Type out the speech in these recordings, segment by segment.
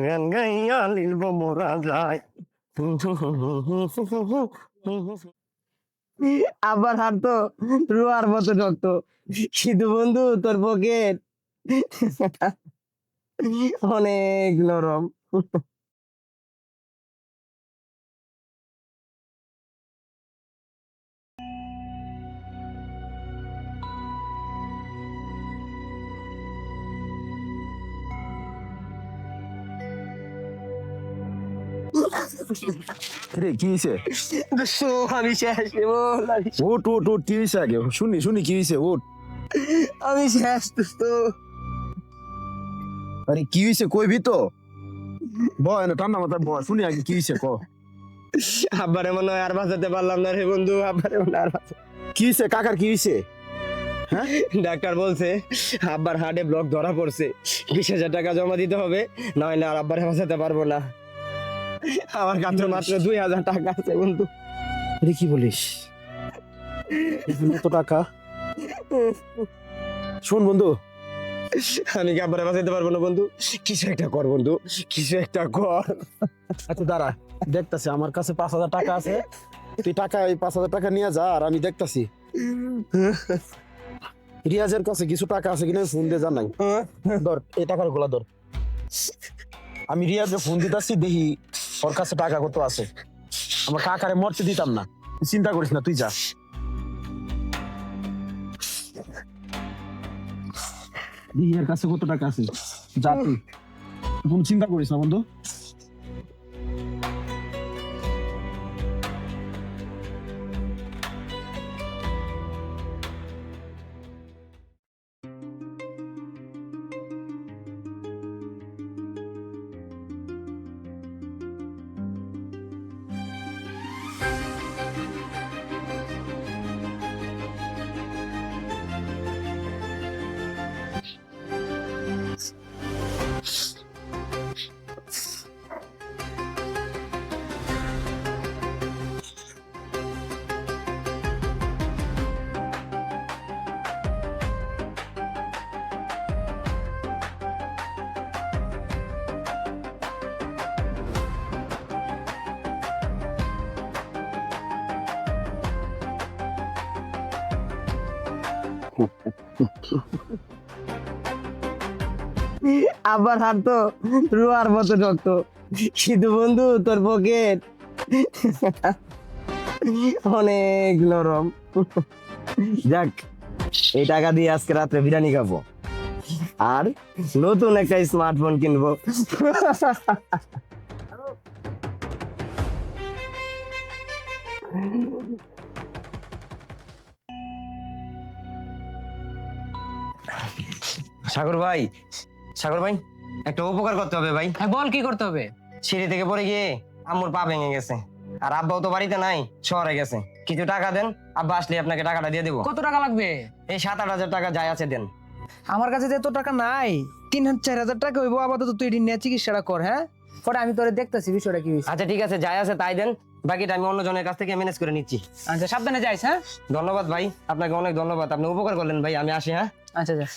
গান গাইয়া লিলব মোরা যায়। আবার হাঁটতো রোয়ার মতো ঢকতো, কিন্তু বন্ধু তোর পকেট অনেক নরম। রে কি হইছে? দুশো আমি শেষ বল, ওট ওট ওট কি হইছে আগে শুনি শুনি কি হইছে ওট। আমি শেষ দোস্ত। আরে কি হইছে কইবি তো? বয় না ঠান্ডা মাথায় বয় শুনি আগে কি হইছে ক। আব্বারে মনে হয় আর বাঁচাতে পারলাম না রে বন্ধু, আব্বারে মনে হয় আর কি হইছে কাকার কি হইছে? হ্যাঁ ডাক্তার বলছে আব্বার হার্টে ব্লক ধরা পড়ছে, 20,000 টাকা জমা দিতে হবে, না হলে আর আব্বারে বাঁচাতে পারবো না। আমার কাছে মাত্র 2,000 টাকা আছে বন্ধু। রে কি বলিস? এত টাকা? শোন বন্ধু, আমি কি আব্বারে বাঁচাতে পারবো না বন্ধু? কিছু একটা কর বন্ধু, কিছু একটা কর। আচ্ছা দাঁড়া দেখতাছি, আমার কাছে 5,000 টাকা আছে, তুই টাকা এই 5,000 টাকা নিয়ে যা আর আমি দেখতাছি। রিয়াজের কাছে কিছু টাকা আছে কিনা ফোন দিয়ে জানাই। ধর এই টাকার গোলা ধর, আমি রিয়াজে ফোন দিতাছি দেখি ওর কাছে টাকা কত আছে। আমার কাকারে মরতে দিতাম না, চিন্তা করিস না তুই যা। দেখি এর কাছে কত টাকা আছে, যা তুই কোনো চিন্তা করিস না বন্ধু। আব্বার হাঁটতো রোয়ার মতো ঢকতো, কিন্তু বন্ধু তোর পকেট অনেক নরম। যাক, এই টাকা দিয়ে আজকে রাত্রে বিরিয়ানি খাবো আর নতুন একটা স্মার্টফোন কিনবো। সাগর ভাই, সাগর ভাই, একটা উপকার করতে হবে ভাই। হ্যাঁ বল, কি করতে হবে? সিঁড়ি থেকে পড়ে গিয়ে আম্মুর পা ভেঙে গেছে, আর আব্বাও তো বাড়িতে নাই, শহরে গেছে। কিছু টাকা দেন, আব্বা আসলে আপনাকে টাকাটা দিয়ে দেবো। কত টাকা লাগবে? এই 7-8 হাজার টাকা যাই আছে দেন। আমার কাছে তো এত টাকা নাই, 3,000-4,000 টাকা হইবো। আপাতত তুই এটি নিয়ে চিকিৎসাটা কর, হ্যাঁ? পরে আমি তোরে দেখতেছি বিষয়টা কি হয়েছে। আচ্ছা ঠিক আছে, যাই আছে তাই দেন, বাকিটা আমি অন্য জনের কাছ থেকে ম্যানেজ করে নিচ্ছি। আচ্ছা সাবধানে যাইস, হ্যাঁ? ধন্যবাদ ভাই, আপনাকে অনেক ধন্যবাদ, আপনি উপকার করলেন ভাই, আমি আসি। হ্যাঁ আচ্ছা যা।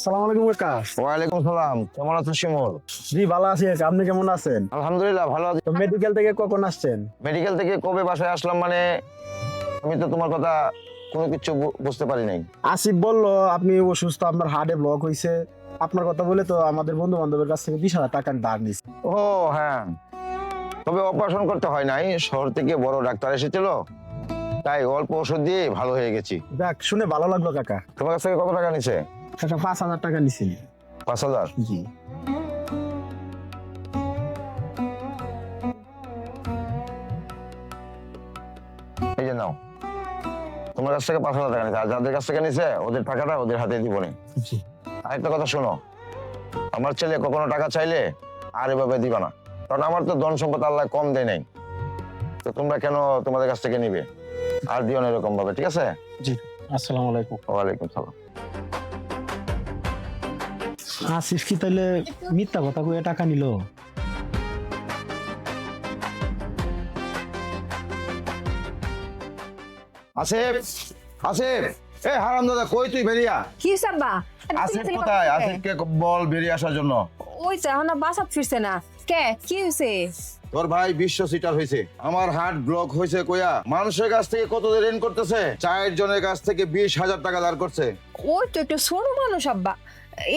সালাম আলাইকুম কাকা। ওয়ালাইকুম সালাম, কেমন আছেন শিমুল? জি ভালো আছি, আপনি কেমন আছেন? আলহামদুলিল্লাহ ভালো আছি। তো মেডিকেল থেকে কখন আসছেন? মেডিকেল থেকে কবে বাসায় আসলাম মানে আমি তো তোমার কথা কোনো কিছু বুঝতে পারি নাই। আসিফ বললো আপনি অসুস্থ, আপনার হার্টে ব্লক হয়েছে। আপনার কথা বলে তো আমাদের বন্ধু বান্ধবের কাছ থেকে 20,000 টাকা ধার নিছি। ও হ্যাঁ, তবে অপারেশন করতে হয় নাই, শহর থেকে বড় ডাক্তার এসেছিল, তাই অল্প ওষুধ দিয়ে ভালো হয়ে গেছি। যাক, শুনে ভালো লাগলো কাকা। তোমার কাছ থেকে কত টাকা নিছে? কাকা 5,000 টাকা নিছেন। 5,000? জি। এই যে নাও, তোমার কাছ থেকে 5,000 টাকা নিছে, আর যাদের কাছ থেকে নিছে ওদের টাকাটা ওদের হাতে দিব না। জি। আরেকটা কথা শোনো, আমার ছেলে কখনো টাকা চাইলে আর এভাবে দিবা না, কারণ আমার তো ধন সম্পদ আল্লাহ কম দেয় নাই, তো তোমরা কেন তোমাদের কাছ থেকে নিবে? আর দিও না এরকম ভাবে, ঠিক আছে? জি, আসসালামু আলাইকুম। ওয়ালাইকুম সালাম। আসিফ কি তাহলে মিথ্যা কথা কয়ে টাকা নিল? আসিফ, আসিফ, এ হারামজাদা কই তুই বেরিয়া? কি সাব্বা আসিফ কোথায়? আসিফকে বল বেরিয়ে আসার জন্য। ওই তো এখন বাসাত ফিরছে না কে কি হয়েছে? তোর ভাই বিশ্ব সিটার হয়েছে। আমার হার্ট ব্লক হয়েছে কইয়া মানুষের কাছ থেকে কত ঋণ করতেছে, 4 জনের কাছ থেকে 20,000 টাকা ধার করছে। ওই তো একটু ছোট মানুষ আব্বা,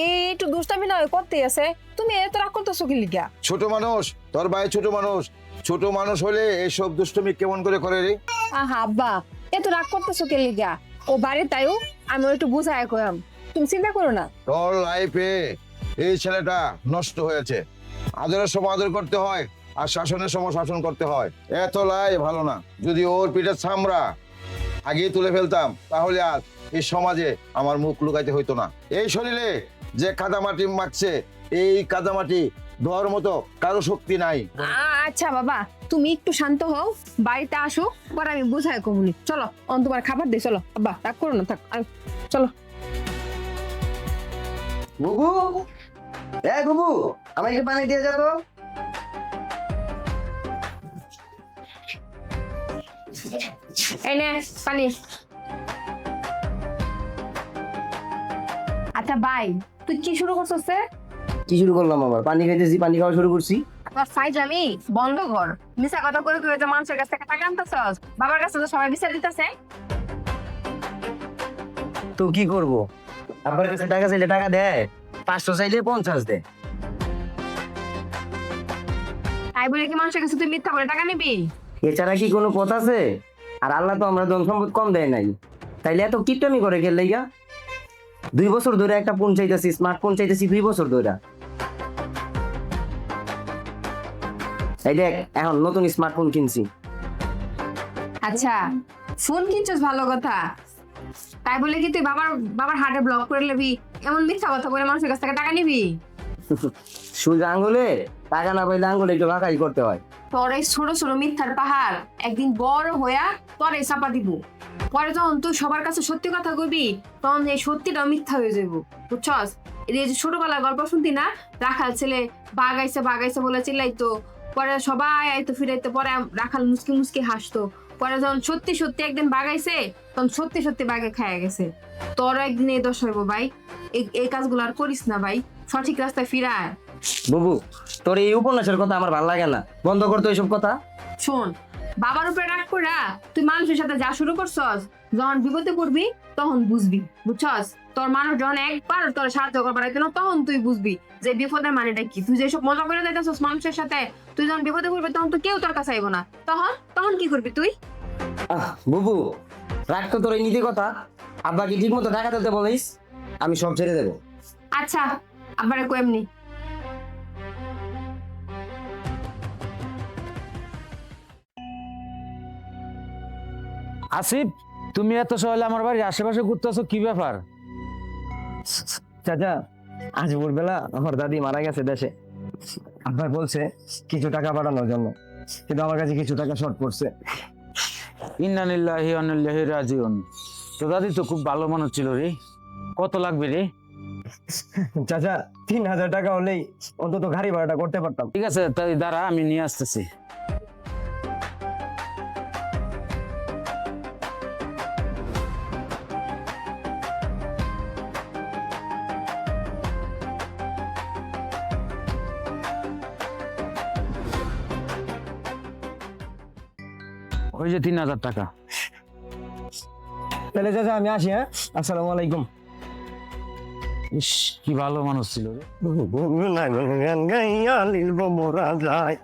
এই একটু দুষ্টামি না করতে আছে, তুমি এত রাগ করতেছো কি লিগা? ছোট মানুষ, তোর ভাই ছোট মানুষ। ছোট মানুষ হলে এইসব দুষ্টুমি কেমন করে করে রে? আহা আব্বা, এত রাগ করতেছো কি লিগা? ও বাড়ি তাইও আমি ওর একটু বুঝায় কইম, তুমি চিন্তা করো না। তোর লাইফে এই ছেলেটা নষ্ট হয়েছে। আদরের সময় আদর করতে হয়, আর শাসনের সময় শাসন করতে হয়। এত লাই ভালো না। যদি ওর পিঠের চামড়া আগেই তুলে ফেলতাম, তাহলে আজ এই সমাজে আমার মুখ লুকাইতে হইতো না। এই শরীরে যে কাদামাটি মাখছে, এই কাদামাটি ধোয়ার মতো কারো শক্তি নাই। আচ্ছা বাবা, তুমি একটু শান্ত হও, বাড়িতে আসো, পরে আমি বুঝায় কমুনি। চলো অন তোমার খাবার দে, চলো আব্বা, রাগ করো না, থাক চলো। বুবু, এ বুবু, আমাকে পানি দিয়ে যাবো। এই নে পানি। আচ্ছা ভাই, তুই কি শুরু করছিস? কি শুরু করলাম আবার? পানি খাইতেছি, পানি খাওয়া শুরু করছি। তোর ফাইজলামি বন্ধ কর। মিছা কথা করে তুই যে মানুষের কাছ থেকে টাকা আনতেছস, বাবার কাছে তো সবাই বিচার দিতেছে। তো কি করব? আব্বার কাছে টাকা চাইলে টাকা দেয়, 500 চাইলে 50 দেয়। তাই বলে কি মানুষের কাছে তুই মিথ্যা করে টাকা নিবি? এছাড়া কি কোনো পথ আছে? আর আল্লাহ তো আমরা ধন সম্পদ কম দেয় নাই, তাইলে এত কিপটামি করে গেল লাইগা? 2 বছর ধরে একটা ফোন চাইতেছি, স্মার্টফোন চাইতেছি 2 বছর ধরে। এই দেখ, এখন নতুন স্মার্টফোন কিনছি। আচ্ছা, ফোন কিনছস ভালো কথা, তাই বলে কি তুই বাবার হার্টে ব্লক করে নিবি? এমন মিথ্যা কথা বলে মানুষের কাছ থেকে টাকা নিবি? সুজ আঙ্গুলে টাকা না পাইলে আঙ্গুলে একটু ভাকাই করতে হয়। তোর এই ছোট ছোট মিথ্যার পাহাড় একদিন বড় হইয়া তোর এই চাপা দিব। পরে যখন তুই সবার কাছে সত্যি কথা কইবি, তখন এই সত্যিটাও মিথ্যা হয়ে যাইব, বুঝছস? এই যে ছোটবেলার গল্প শুনতি না, রাখাল ছেলে বাগাইছে বলে চিল্লাইতো, পরে সবাই আইতো ফিরাইতো, পরে রাখাল মুসকি মুসকি হাসতো। পরে যখন সত্যি সত্যি একদিন বাগাইছে, তখন সত্যি সত্যি বাগে খাইয়া গেছে। তোর একদিন এই দশ হইব ভাই। এই কাজগুলো আর করিস না ভাই, সঠিক রাস্তায় ফিরায়। বুবু, তোর এই উপন্যাসের কথা আমার ভালো লাগে না, বন্ধ করতো এইসব কথা। শোন, বাবার উপরে রাগ করা তুই মানুষের সাথে যা শুরু করছস, যখন বিপদে পড়বি তখন বুঝবি, বুঝছস? তোর মানুষ যখন একবার তোর সাহায্য করবার আইতো না, তখন তুই বুঝবি যে বিপদের মানেটা কি। তুই যেসব মজা করে যাইতেছস মানুষের সাথে, তুই যখন বিপদে পড়বি তখন তো কেউ তোর কাছে আইব না। তখন কি করবি তুই? বুবু, রাগ তো তোর এই নীতি কথা। আব্বাকে ঠিক মতো টাকা দিতে বলিস, আমি সব ছেড়ে দেবো। আচ্ছা, আবার এমনি। আসিফ, তুমি এত সকালে আমার বাড়ির আশেপাশে ঘুরতেছো, কি ব্যাপার? চাচা, আজ ভোরবেলা আমার দাদি মারা গেছে দেশে। আব্বা বলছে কিছু টাকা পাঠানোর জন্য, কিন্তু আমার কাছে কিছু টাকা শর্ট পড়ছে। ইন্না লিল্লাহি ওয়া ইন্না ইলাইহি রাজিউন। তো দাদি তো খুব ভালো মানুষ ছিল রে, কত লাগবে রে? চাচা, 3,000 টাকা হলেই অন্তত গাড়ি ভাড়াটা করতে পারতাম। ঠিক আছে, তাই দাঁড়া, আমি নিয়ে আসতেছি। ওই যে 3,000 টাকা। তাহলে চাচা আমি আসি, হ্যাঁ? আসসালামু আলাইকুম। ইস, কি ভালো মানুষ ছিল রে। গান গাইয়া লিলব মোরা যায়।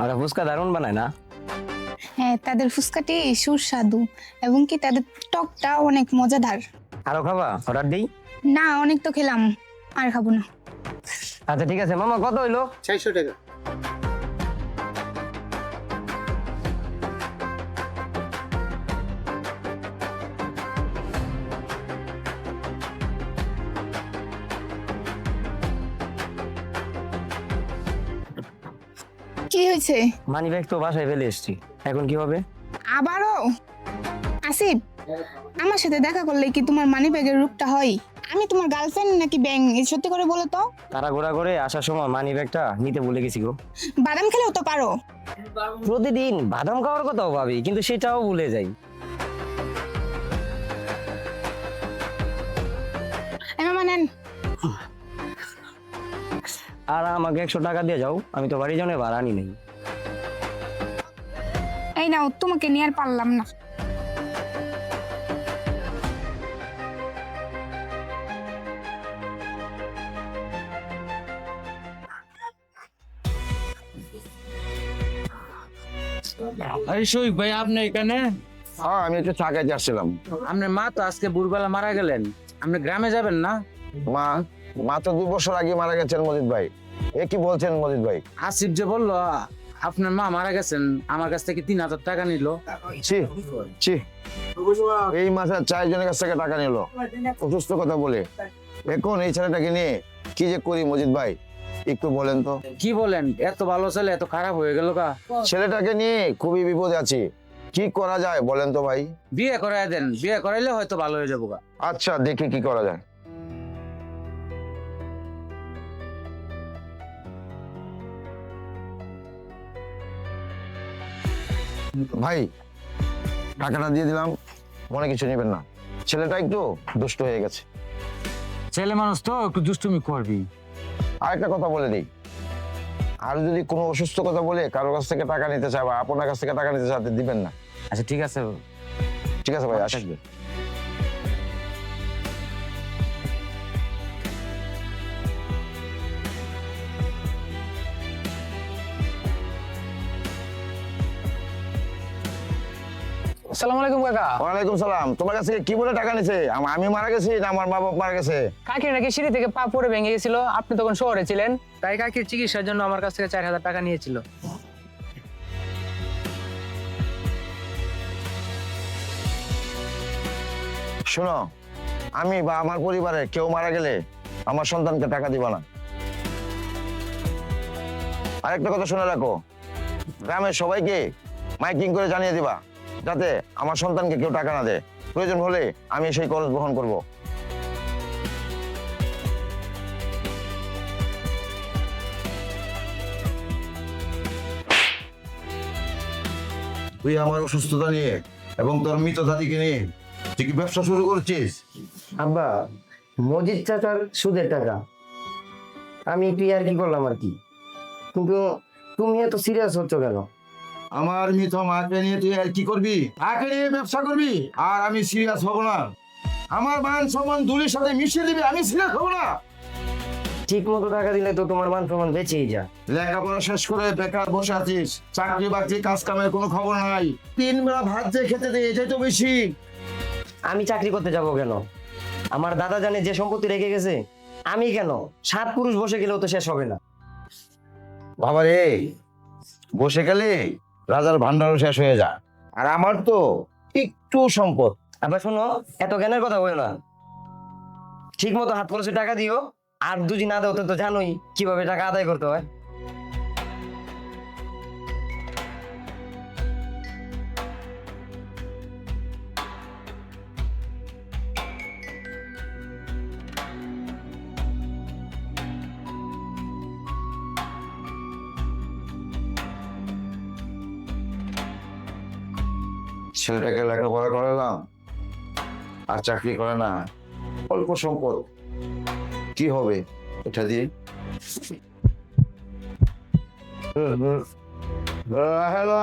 আর ফুচকা দারুণ বানায় না? হ্যাঁ, তাদের ফুচকাটি সুস্বাদু এবং কি তাদের টকটা অনেক মজাদার। আরো খাবা? অর্ডার দিই? না, অনেক তো খেলাম, আর খাবো না। আচ্ছা ঠিক আছে মামা, কত হইলো? 600 টাকা। কি হয়েছে? মানি ব্যাগ তো বাসায় ফেলে এসেছি, এখন কি হবে? আবারও? আসিফ, আমার সাথে দেখা করলে কি তোমার মানি ব্যাগের রূপটা হয়? আমি তোমার গার্লফ্রেন্ড নাকি ব্যাং? সত্যি করে বলো তো। তাড়াহুড়া করে আসার সময় মানি ব্যাগটা নিতে ভুলে গেছি গো। বাদাম খেলেও তো পারো। প্রতিদিন বাদাম খাওয়ার কথাও ভাবি, কিন্তু সেটাও ভুলে যাই। মামা নেন। আর আমাকে 100 টাকা দিয়ে যাও, আমি তো বাড়ি জনে ভাড়া আনি নাই। এই নাও, তোমাকে নিয়ে আর পারলাম না। আরে শোক ভাই, আপনি এখানে? হ্যাঁ, আমি একটু চা খাইতে আসছিলাম। আপনার মা তো আজকে ভোরবেলা মারা গেলেন, আপনি গ্রামে যাবেন না? মা মা তো 2 বছর আগে মারা গেছেন মজিদ ভাই। এ কি বলছেন মজিদ ভাই? আসিফ যে বললো আপনার মা মারা গেছেন, আমার কাছ থেকে 3000 টাকা নিল। ছি ছি, এই মাসে 4 জনের কাছ থেকে টাকা নিল অসুস্থ কথা বলে। এখন এই ছেলেটাকে নিয়ে কি যে করি মজিদ ভাই, একটু বলেন তো। কি বলেন, এত ভালো ছেলে এত খারাপ হয়ে গেল কা? ছেলেটাকে নিয়ে খুবই বিপদে আছি, কি করা যায় বলেন তো ভাই? বিয়ে করাই দেন, বিয়ে করাইলে হয়তো ভালো হয়ে যাবো গা। আচ্ছা, দেখি কি করা যায়। ভাই, টাকাটা দিয়ে দিলাম, মনে কিছু নেবেন না। ছেলেটা একটু দুষ্ট হয়ে গেছে। ছেলে মানুষ তো একটু দুষ্টুমি করবি। আর একটা কথা বলে দিই, আর যদি কোনো অসুস্থ কথা বলে কারোর কাছ থেকে টাকা নিতে চায় বা আপনার কাছ থেকে টাকা নিতে চায়, দিবেন না। আচ্ছা ঠিক আছে। ঠিক আছে ভাই, আসবে। আসসালামু আলাইকুম কাকা। ওয়ালাইকুম সালাম। তোমার কাছ থেকে কি বলে টাকা নিছে? আমি মারা গেছি না আমার মা বাবা মারা গেছে? কাকির নাকি সিঁড়ি থেকে পা পড়ে ভেঙে গেছিল, আপনি তখন শহরে ছিলেন, তাই কাকির চিকিৎসার জন্য আমার কাছ থেকে 4000 টাকা নিয়েছিল। শোনো, আমি বা আমার পরিবারের কেউ মারা গেলে আমার সন্তানকে টাকা দিবা না। আরেকটা কথা শুনে রাখো, গ্রামের সবাইকে মাইকিং করে জানিয়ে দিবা যাতে আমার সন্তানকে কেউ টাকা না দেয়। প্রয়োজন হলে আমি সেই খরচ বহন করব। তুই আমার অসুস্থতা নিয়ে এবং তোর মৃত দাদিকে নিয়ে তুই কি ব্যবসা শুরু করেছিস? আব্বা, মজিদ চাচার সুদের টাকা আমি একটু আর কি করলাম আর কি, কিন্তু তুমি এত সিরিয়াস হচ্ছ কেন? আমার মৃত মাকে নিয়ে তুই আর কি করবি? তাকে নিয়ে ব্যবসা করবি আর আমি সিরিয়াস হব না? আমার মান সম্মান ধুলির সাথে মিশিয়ে দিবি, আমি সিরিয়াস হব না? ঠিক মতো টাকা দিলে তো তোমার মান সম্মান বেঁচেই যা। লেখাপড়া শেষ করে বেকার বসে আছিস, চাকরি বাকরি কাজ কামের কোনো খবর নাই। 3 বেলা ভাত যে খেতে দে, এটাই তো বেশি। আমি চাকরি করতে যাব কেন? আমার দাদা জানে যে সম্পত্তি রেখে গেছে, আমি কেন? 7 পুরুষ বসে গেলেও তো শেষ হবে না। বাবা রে, বসে গেলে রাজার ভান্ডারও শেষ হয়ে যায়, আর আমার তো একটু সম্পদ। আবার শোনো, এত জ্ঞানের কথা বলো না। ঠিক মতো হাত খরচে টাকা দিও, আর দুজি না দাও তো জানোই কিভাবে টাকা আদায় করতে হয়। ছেলেটাকে লেখাপড়া করালাম আর চাকরি করে না, অল্প সম্পদ, কি হবে এটা দিয়ে? হ্যালো,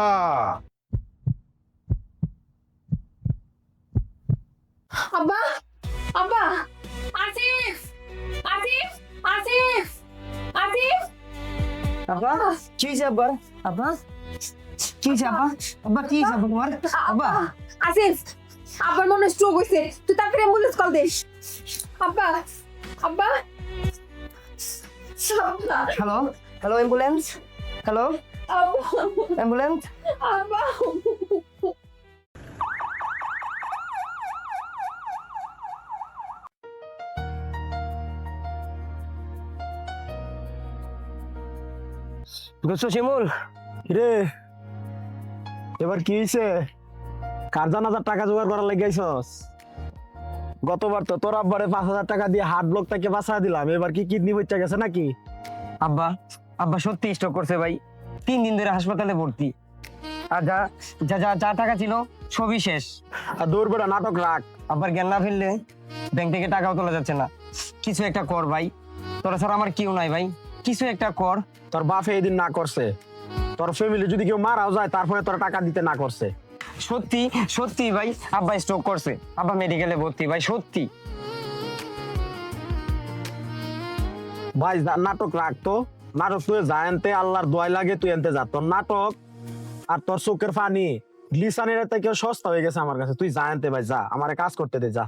আব্বা, আব্বা, আসিফ, আসিফ, আসিফ, আসিফ। আব্বা, কি হয়েছে আব্বা? আব্বা, কি হয়েছে আব্বা? আব্বা, কি হয়েছে আব্বা তোমার? আব্বা, আসিফ, আব্বার মনে স্ট্রোক হয়েছে, তুই তাড়াতাড়ি অ্যাম্বুলেন্স কল দে। আব্বা, আব্বা, আব্বা, হ্যালো, হ্যালো অ্যাম্বুলেন্স, হ্যালো আব্বা, অ্যাম্বুলেন্স। আব্বা। বুঝছো শিমুল? রে এবার কি হয়েছে? কার জানাজার টাকা জোগাড় করার লেগে আইছস? গতবার তো তোর আব্বারে 5,000 টাকা দিয়ে হার্ট ব্লক থেকে বাঁচা দিলাম, এবার কি কিডনি বইচা গেছে নাকি? আব্বা আব্বা সত্যি স্ট্রোক করছে ভাই, 3 দিন ধরে হাসপাতালে ভর্তি। আর যা যা যা যা টাকা ছিল সবই শেষ। আর দৌড় বেড়া নাটক রাখ। আব্বার জ্ঞান না ফেললে ব্যাংক থেকে টাকাও তোলা যাচ্ছে না। কিছু একটা কর ভাই, তোরা ছাড়া আমার কেউ নাই ভাই, কিছু একটা কর। তোর বাপে এদিন না করছে, তোর ফ্যামিলি যদি কেউ মারাও যায় তারপরে তোর টাকা দিতে না করছে। সত্যি সত্যি ভাই, আব্বা স্ট্রোক করছে, আব্বা মেডিকেলে ভর্তি ভাই, সত্যি। ভাই নাটক রাখ তো, নাটক তুই যা আনতে, আল্লাহর দোয়াই লাগে তুই আনতে যা। তোর নাটক আর তোর চোখের পানি গ্লিসানের থেকে সস্তা হয়ে গেছে আমার কাছে। তুই যা আনতে ভাই, যা আমারে কাজ করতে দে, যা।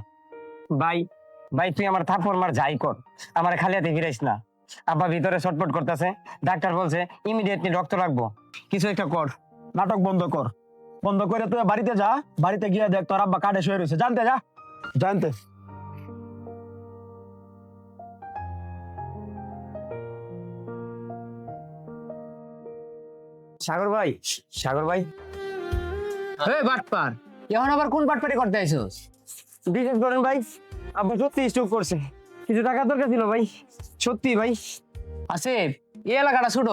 ভাই ভাই তুই আমার থাপ্পড় মার যাই কর, আমার খালি হাতে ফিরাইস না। আব্বা ভিতরে ছটফট করতেছে, ডাক্তার বলছে ইমিডিয়েটলি রক্ত রাখবো, কিছু একটা কর। নাটক বন্ধ কর, বন্ধ করে তুই বাড়িতে যা। বাড়িতে গিয়ে দেখ তোর আব্বা কাঠে শুয়ে রয়েছে, জানতে যা, জানতে। সাগর ভাই, সাগর ভাই, এই বাটপার, এখন আবার কোন বাটপারি করতে আইছস? বিশ্বাস করেন ভাই, আব্বা সত্যি স্ট্রোক করছে, কিছু টাকা দরকার ছিল ভাই, সত্যি ভাই। আসিফ, এই এলাকাটা ছোট,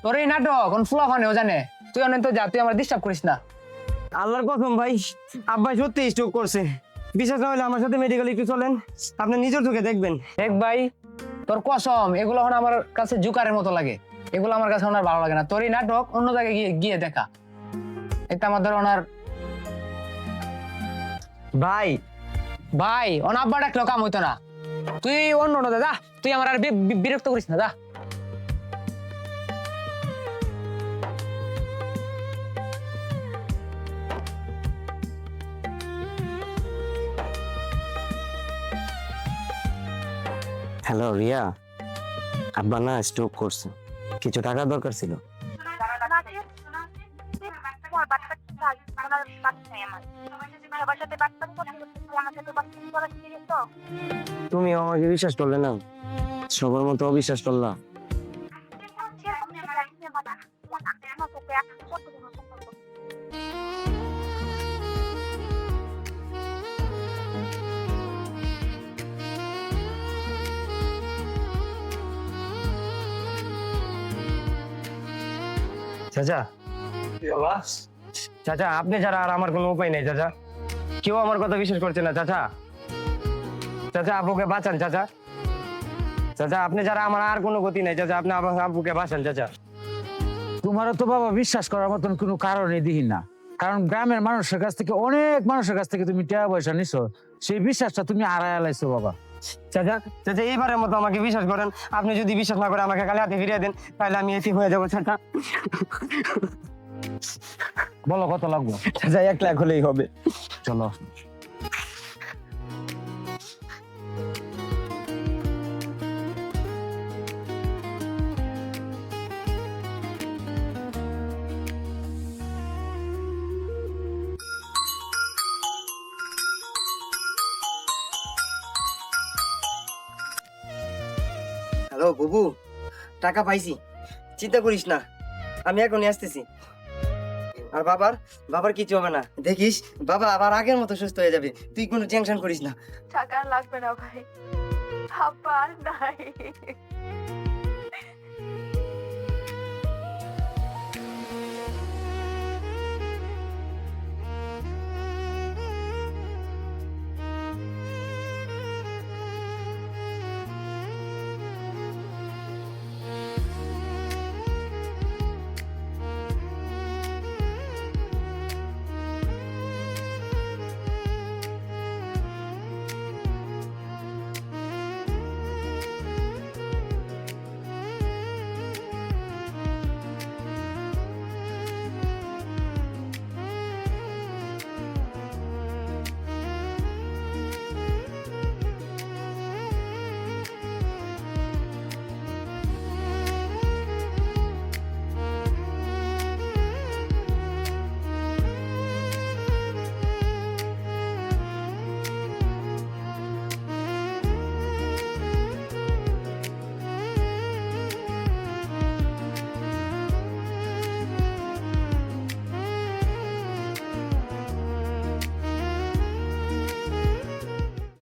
তোর এই নাটক কোন ফুলাফানেও জানে। তুই অনেক তো যা, তুই আমার ডিস্টার্ব করিস না। আল্লাহর কসম ভাই, আব্বা সত্যি স্ট্রোক করছে। বিশ্বাস না হলে আমার সাথে মেডিকেল একটু চলেন, আপনি নিজের চোখে দেখবেন। দেখ ভাই, তোর কসম, এগুলো এখন আমার কাছে জুকারের মতো লাগে, এগুলো আমার কাছে ওনার ভালো লাগে না। তোর এই নাটক অন্য জায়গায় গিয়ে গিয়ে দেখা, এটা আমার ধর ওনার ভাই ভাই ওনার আব্বা ডাকলেও কাম হইতো না। তুই অন্য অন্য যা, তুই আমার আর বিরক্ত করিস না, যা। হ্যালো রিয়া, আব্বা না স্ট্রোক করছে, কিছু টাকা দরকার ছিল। তুমি আমাকে বিশ্বাস করলে না, সবার মতো অবিশ্বাস করলা। চাচা, চাচা আপনি ছাড়া আর আমার কোনো উপায় নেই চাচা, কেউ আমার কথা বিশ্বাস করছে না চাচা। চাচা আব্বুকে বাঁচান চাচা, চাচা আপনি ছাড়া আমার আর কোনো গতি নেই চাচা, আপনি আব্বুকে বাঁচান চাচা। তোমারও তো বাবা বিশ্বাস করার মতন কোনো কারণই দিই না, কারণ গ্রামের মানুষের কাছ থেকে, অনেক মানুষের কাছ থেকে তুমি টাকা পয়সা নিছো, সেই বিশ্বাসটা তুমি আড়াই লাইছো বাবা। চাচা চাচা এইবারের মতো আমাকে বিশ্বাস করেন, আপনি যদি বিশ্বাস না করে আমাকে কালে হাতে ফিরিয়ে দেন, তাহলে আমি এটি হয়ে যাবো চাচা। বলো কত লাগবে? চাচা 1 লাখ হলেই হবে। চলো। হ্যালো বুবু, টাকা পাইছি, চিন্তা করিস না, আমি এখনই আসতেছি। আর বাবার কিছু হবে না, দেখিস বাবা আবার আগের মতো সুস্থ হয়ে যাবে, তুই কোনো টেনশন করিস না। টাকা লাগবে না ভাই, আব্বা আর নাই।